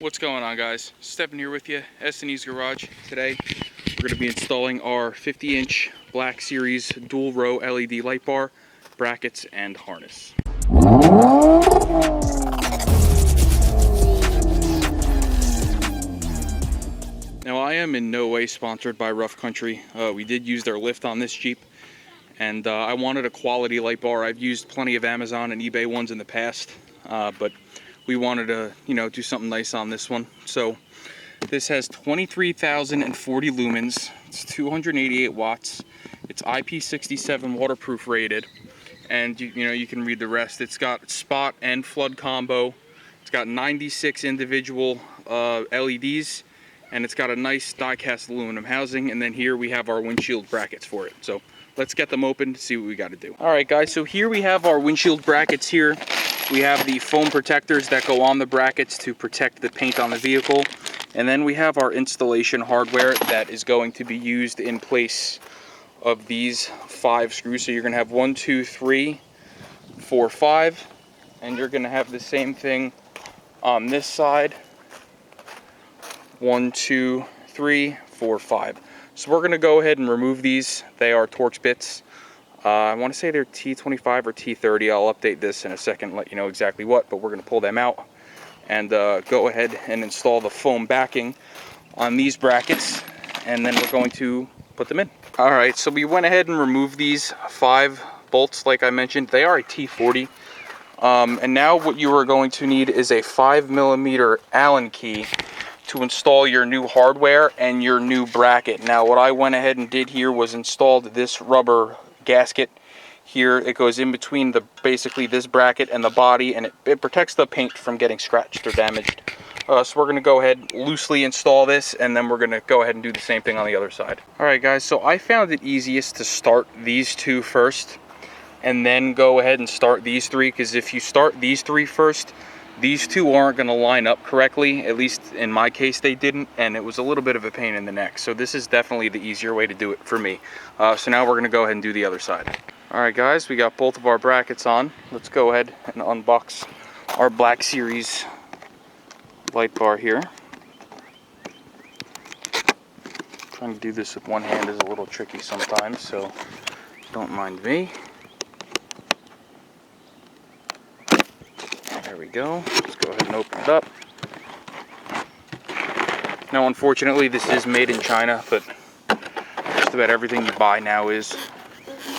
What's going on, guys? Stepping here with you, S&E's Garage. Today we're going to be installing our 50-inch Black Series dual row LED light bar, brackets, and harness. Now, I am in no way sponsored by Rough Country. We did use their lift on this Jeep, and I wanted a quality light bar. I've used plenty of Amazon and eBay ones in the past, but we wanted to, do something nice on this one. So this has 23,040 lumens. It's 288 watts. It's IP67 waterproof rated, and you can read the rest. It's got spot and flood combo. It's got 96 individual LEDs, and it's got a nice die-cast aluminum housing. And then here we have our windshield brackets for it. So let's get them open to see what we got to do. All right, guys. So here we have our windshield brackets here. We have the foam protectors that go on the brackets to protect the paint on the vehicle. And then we have our installation hardware that is going to be used in place of these 5 screws. So you're going to have 1, 2, 3, 4, 5. And you're going to have the same thing on this side. 1, 2, 3, 4, 5. So we're going to go ahead and remove these. They are Torx bits. I want to say they're T25 or T30. I'll update this in a second, let you know exactly what, but we're going to pull them out and go ahead and install the foam backing on these brackets, and then we're going to put them in. All right, so we went ahead and removed these 5 bolts like I mentioned. They are a T40. And now what you are going to need is a 5mm Allen key to install your new hardware and your new bracket. Now what I went ahead and did here was installed this rubber gasket here. It goes in between basically this bracket and the body, and it protects the paint from getting scratched or damaged. So we're going to go ahead, loosely install this, and then we're going to go ahead and do the same thing on the other side. Alright guys, so I found it easiest to start these 2 first and then go ahead and start these 3, because if you start these 3 first, these 2 aren't going to line up correctly. At least in my case they didn't, and it was a little bit of a pain in the neck. So this is definitely the easier way to do it for me. So now we're going to go ahead and do the other side. Alright guys, we got both of our brackets on. Let's go ahead and unbox our Black Series light bar here. Trying to do this with one hand is a little tricky sometimes, so don't mind me. There we go. Let's go ahead and open it up. Now, unfortunately, this is made in China, but just about everything you buy now is.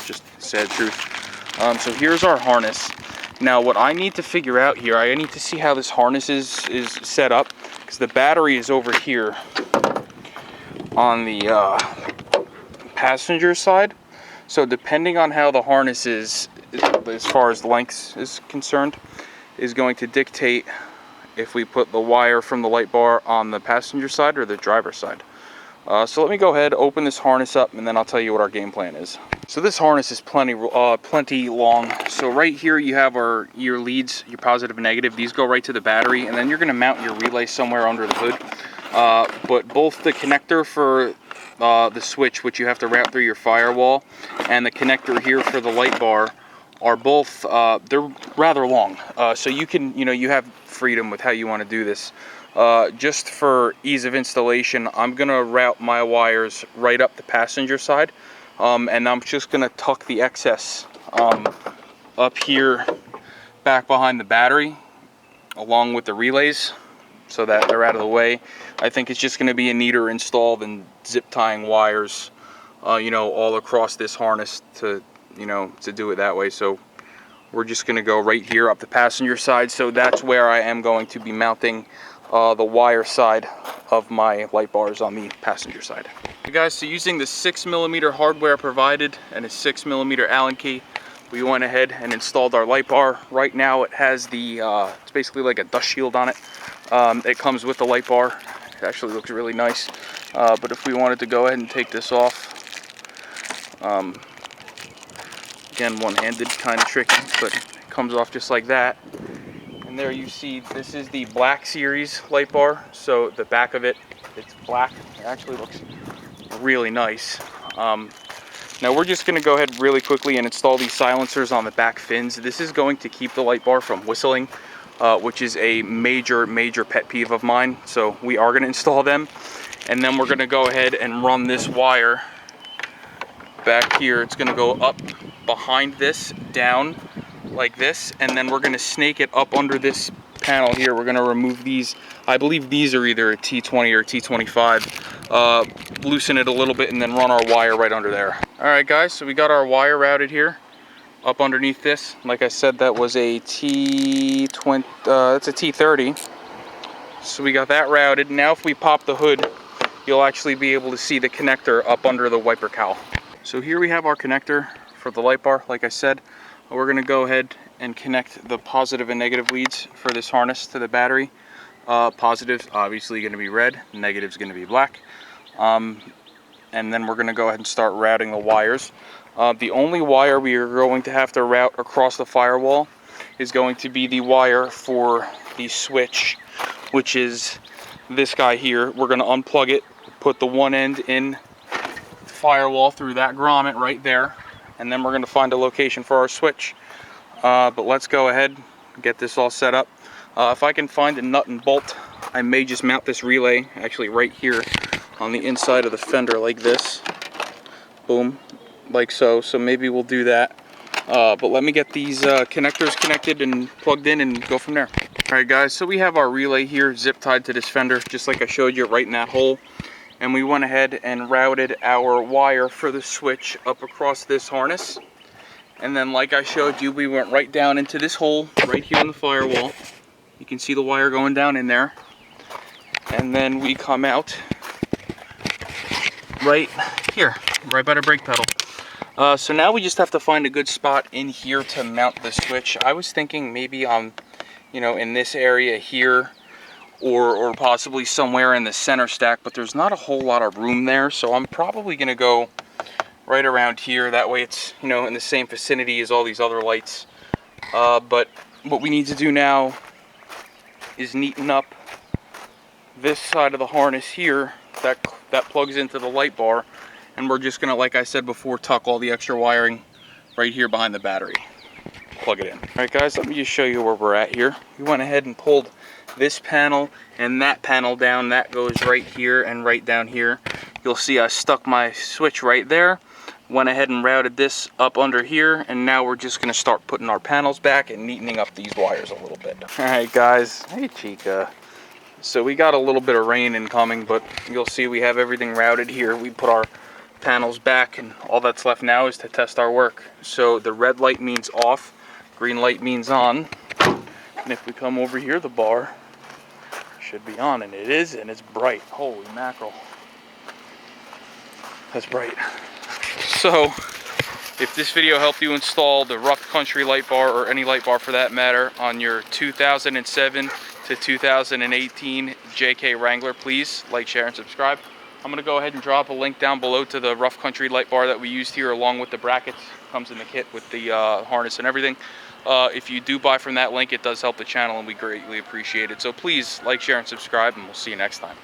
Just sad truth. So here's our harness. Now, what I need to figure out here, I need to see how this harness is set up, because the battery is over here on the passenger side. So depending on how the harness is, as far as length is concerned, is going to dictate if we put the wire from the light bar on the passenger side or the driver's side. So let me go ahead, open this harness up, and then I'll tell you what our game plan is. So this harness is plenty long. So right here you have your leads, your positive and negative. These go right to the battery, and then you're going to mount your relay somewhere under the hood. But both the connector for the switch, which you have to route through your firewall, and the connector here for the light bar are both, they're rather long. So you can, you have freedom with how you want to do this. Just for ease of installation, I'm going to route my wires right up the passenger side. And I'm just going to tuck the excess up here back behind the battery along with the relays so that they're out of the way. I think it's just going to be a neater install than zip tying wires, all across this harness to do it that way. So we're just going to go right here up the passenger side. So that's where I am going to be mounting the wire side of my light bars on the passenger side. Okay guys, so using the 6mm hardware provided and a 6mm Allen key, we went ahead and installed our light bar. Right now it has the, it's basically like a dust shield on it. It comes with the light bar. It actually looks really nice. But if we wanted to go ahead and take this off, again, one-handed, kind of tricky, but it comes off just like that. And there you see, this is the Black Series light bar. So the back of it, it's black. It actually looks really nice. Now we're just going to go ahead really quickly and install these silencers on the back fins. This is going to keep the light bar from whistling. which is a major pet peeve of mine. So we are going to install them, and then we're going to go ahead and run this wire back here. It's going to go up behind this, down like this, and then we're going to snake it up under this panel here. We're going to remove these. I believe these are either a T20 or T25. Loosen it a little bit and then run our wire right under there. All right, guys, so we got our wire routed here up underneath this. Like I said, that was a T20, it's a T30. So we got that routed. Now if we pop the hood, you'll actually be able to see the connector up under the wiper cowl. So here we have our connector for the light bar. Like I said, we're going to go ahead and connect the positive and negative leads for this harness to the battery. Positive's obviously going to be red, negative's going to be black. And then we're going to go ahead and start routing the wires. The only wire we are going to have to route across the firewall is going to be the wire for the switch, which is this guy here. We're going to unplug it, put the one end in firewall through that grommet right there, and then we're going to find a location for our switch. But let's go ahead and get this all set up. If I can find a nut and bolt, I may just mount this relay actually right here on the inside of the fender like this. Boom, like so. So maybe we'll do that. But let me get these connectors connected and plugged in and go from there. All right, guys, so we have our relay here zip tied to this fender, just like I showed you, right in that hole. And we went ahead and routed our wire for the switch up across this harness. And then, like I showed you, we went right down into this hole right here in the firewall. You can see the wire going down in there. And then we come out right here, right by the brake pedal. So now we just have to find a good spot in here to mount the switch. I was thinking maybe on, in this area here, or possibly somewhere in the center stack, but there's not a whole lot of room there. So I'm probably gonna go right around here. That way it's, in the same vicinity as all these other lights. But what we need to do now is neaten up this side of the harness here that plugs into the light bar. And we're just gonna, like I said before, tuck all the extra wiring right here behind the battery. Plug it in. All right, guys, let me just show you where we're at here. We went ahead and pulled this panel and that panel down. That goes right here and right down here. You'll see I stuck my switch right there. Went ahead and routed this up under here, and now we're just gonna start putting our panels back and neatening up these wires a little bit. All right, guys. Hey, Chica. So we got a little bit of rain incoming, but you'll see we have everything routed here. We put our panels back, and all that's left now is to test our work. So the red light means off, green light means on. And if we come over here, the bar should be on, and it is, and it's bright. Holy mackerel. That's bright. So, if this video helped you install the rough country light bar, or any light bar for that matter, on your 2007 to 2018 JK Wrangler, please like, share, and subscribe. I'm going to go ahead and drop a link down below to the rough country light bar that we used here, along with the brackets. Comes in the kit with the harness and everything. If you do buy from that link, it does help the channel, and we greatly appreciate it. So please like, share, and subscribe, and we'll see you next time.